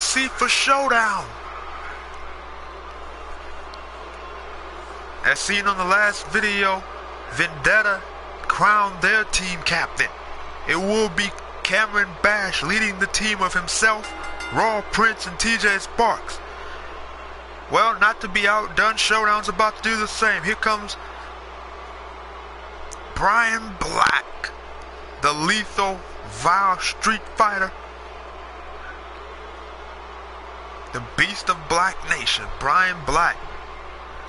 seat for Showdown. As seen on the last video, Vendetta crowned their team captain. It will be Cameron Bash leading the team of himself, Raw Prince, and TJ Sparks. Well, not to be outdone, Showdown's about to do the same. Here comes Brian Black, the lethal, vile street fighter, the beast of Black Nation, Brian Black,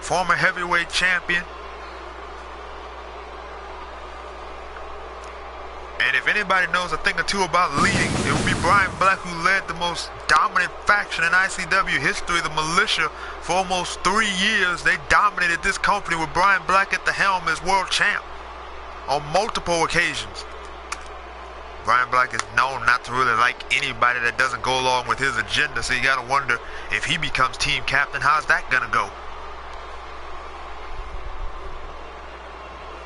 former heavyweight champion. And if anybody knows a thing or two about leading, it would be Brian Black, who led the most dominant faction in ICW history, the Militia, for almost 3 years. They dominated this company with Brian Black at the helm as world champ on multiple occasions. Brian Black is known not to really like anybody that doesn't go along with his agenda, so you gotta wonder, if he becomes team captain, how's that gonna go?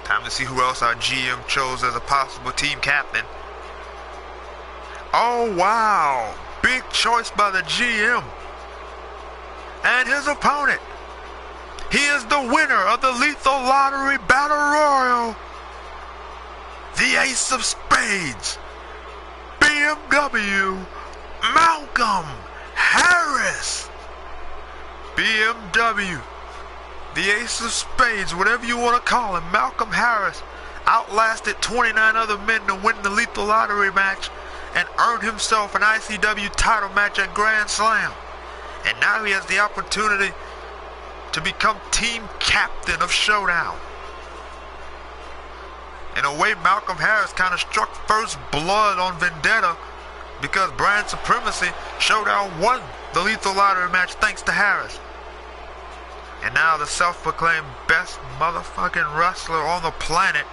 Time to see who else our GM chose as a possible team captain. Oh wow, big choice by the GM. And his opponent, he is the winner of the Lethal Lottery Battle Royal, the Ace of Spades, BMW, Malcolm Harris. BMW, the Ace of Spades, whatever you want to call him, Malcolm Harris, outlasted 29 other men to win the Lethal Lottery match and earned himself an ICW title match at Grand Slam. And now he has the opportunity to become team captain of Showdown. In a way, Malcolm Harris kind of struck first blood on Vendetta, because brand supremacy, Showdown won the Lethal Lottery match thanks to Harris. And now the self-proclaimed best motherfucking wrestler on the planet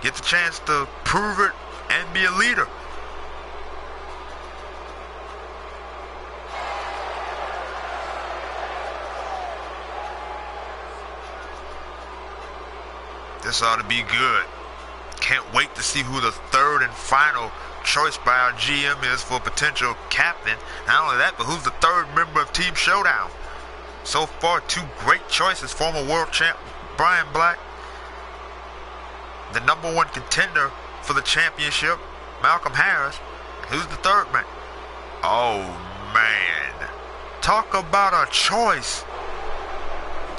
gets a chance to prove it and be a leader. This ought to be good. Can't wait to see who the third and final choice by our GM is for potential captain. Not only that, but who's the third member of Team Showdown. So far, 2 great choices. Former world champ Brian Black, the #1 contender for the championship, Malcolm Harris. Who's the third man? Oh man, talk about a choice.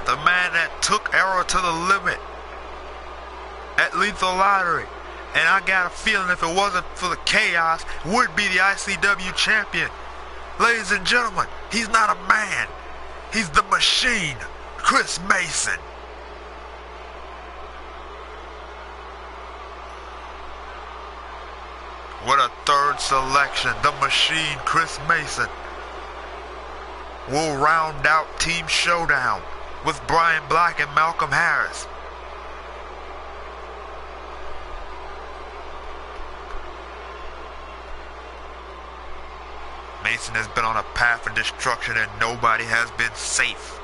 The man that took Arrow to the limit at Lethal Lottery. And I got a feeling if it wasn't for the chaos, would be the ICW champion. Ladies and gentlemen, he's not a man. He's the Machine, Chris Mason. What a third selection. The Machine, Chris Mason, will round out Team Showdown with Brian Black and Malcolm Harris. Mason has been on a path of destruction and nobody has been safe.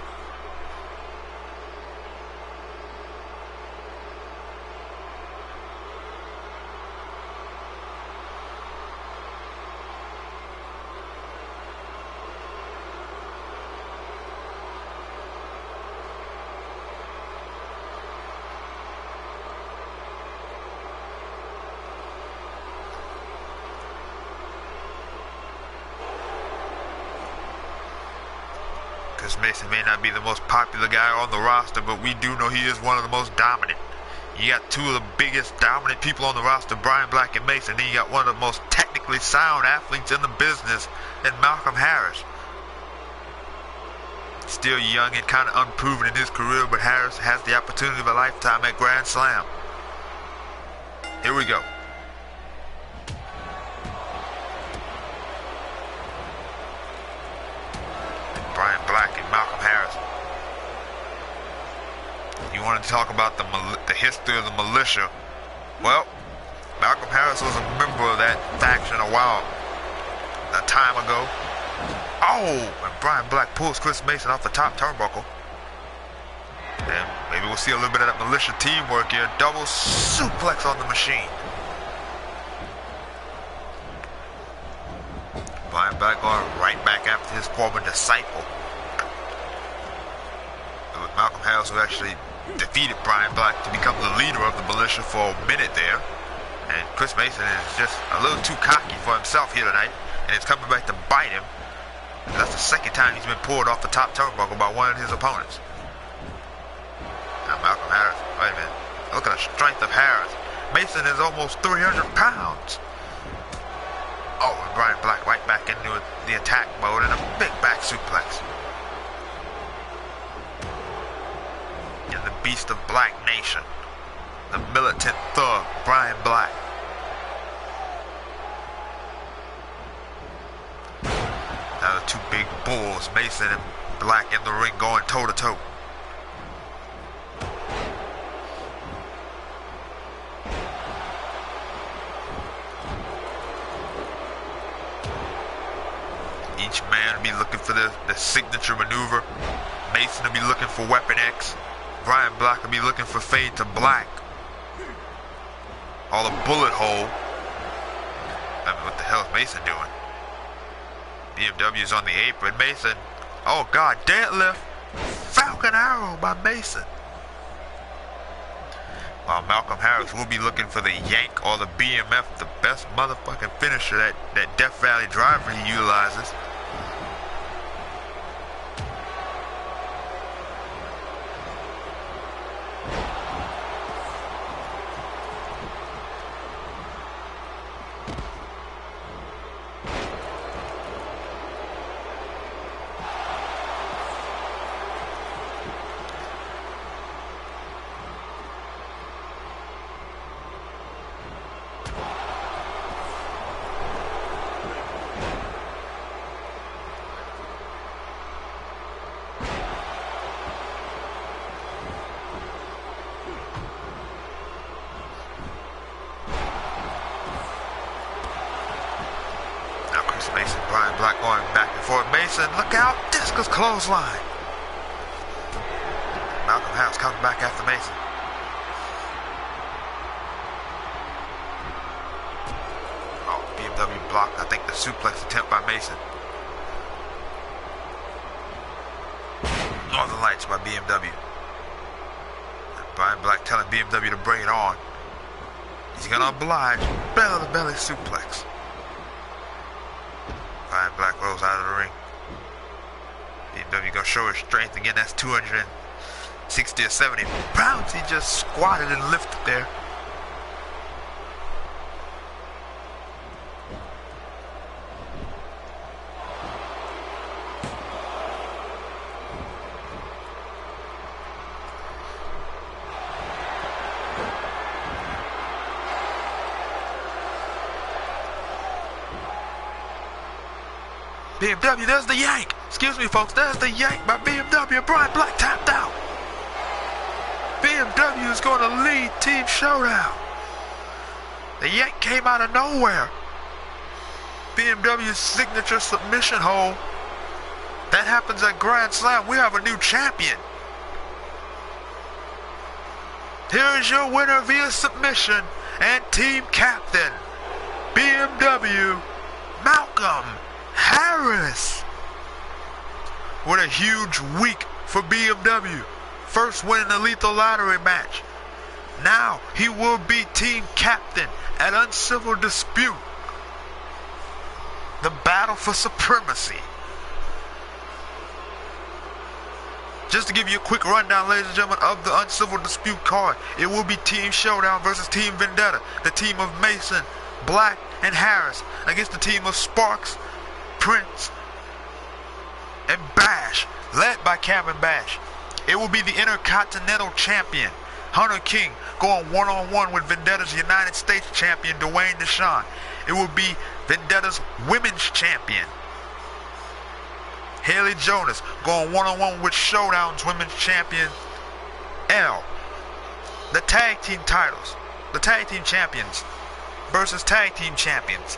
Mason may not be the most popular guy on the roster, but we do know he is one of the most dominant. You got 2 of the biggest dominant people on the roster, Brian Black and Mason. Then you got one of the most technically sound athletes in the business in Malcolm Harris. Still young and kind of unproven in his career, but Harris has the opportunity of a lifetime at Grand Slam. Here we go. Brian Black and Malcolm Harris. You wanted to talk about the history of the Militia. Well, Malcolm Harris was a member of that faction a time ago. Oh, and Brian Black pulls Chris Mason off the top turnbuckle. And maybe we'll see a little bit of that Militia teamwork here. Double suplex on the Machine. Brian Black going right back after his former disciple. It was Malcolm Harris who actually defeated Brian Black to become the leader of the militia for a minute there. And Chris Mason is just a little too cocky for himself here tonight, and it's coming back to bite him. That's the second time he's been pulled off the top turnbuckle by one of his opponents. Now Malcolm Harris, wait a minute. Look at the strength of Harris. Mason is almost 300 pounds. Oh, and Brian Black right back into the attack mode and a big back suplex. And the Beast of Black Nation, the militant thug, Brian Black. Now the two big bulls, Mason and Black, in the ring going toe to toe. Each man will be looking for the signature maneuver. Mason will be looking for Weapon X. Brian Black will be looking for Fade to Black. All the bullet hole. I mean, what the hell is Mason doing? BMW's on the apron. Mason. Oh God, deadlift. Falcon Arrow by Mason. While Malcolm Harris will be looking for the yank or the BMF, the best motherfucking finisher that Death Valley driver he utilizes. Mason, Brian Black going back and forth. Mason, look out! Discus clothesline. Malcolm Harris comes back after Mason. Oh, BMW blocked, I think, the suplex attempt by Mason. Northern Lights by BMW. Brian Black telling BMW to bring it on. He's gonna oblige. Belly to belly suplex. Brian Black rolls out of the ring. BMW gonna show his strength again. That's 260 or 70 pounds. He just squatted and lifted there. BMW, there's the yank. Excuse me, folks, there's the yank by BMW. Brian Black tapped out. BMW is going to lead Team Showdown. The yank came out of nowhere. BMW's signature submission hold. That happens at Grand Slam. We have a new champion. Here is your winner via submission and team captain, BMW, Malcolm Harris. What a huge week for BMW. First win in the lethal lottery match. Now he will be team captain at Uncivil Dispute. The battle for supremacy. Just to give you a quick rundown, ladies and gentlemen, of the Uncivil Dispute card, it will be Team Showdown versus Team Vendetta, the team of Mason, Black, and Harris against the team of Sparks, Prince, and Bash, led by Cameron Bash. It will be the Intercontinental Champion, Hunter King, going one-on-one with Vendetta's United States Champion, Dwayne Deshawn. It will be Vendetta's Women's Champion, Haley Jonas, going one-on-one with Showdown's Women's Champion, L. The Tag Team titles, the Tag Team Champions versus Tag Team Champions.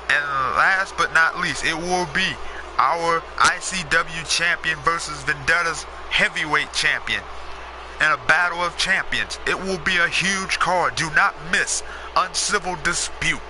And last but not least, it will be our ICW Champion versus Vendetta's Heavyweight Champion in a battle of champions. It will be a huge card. Do not miss Uncivil Dispute.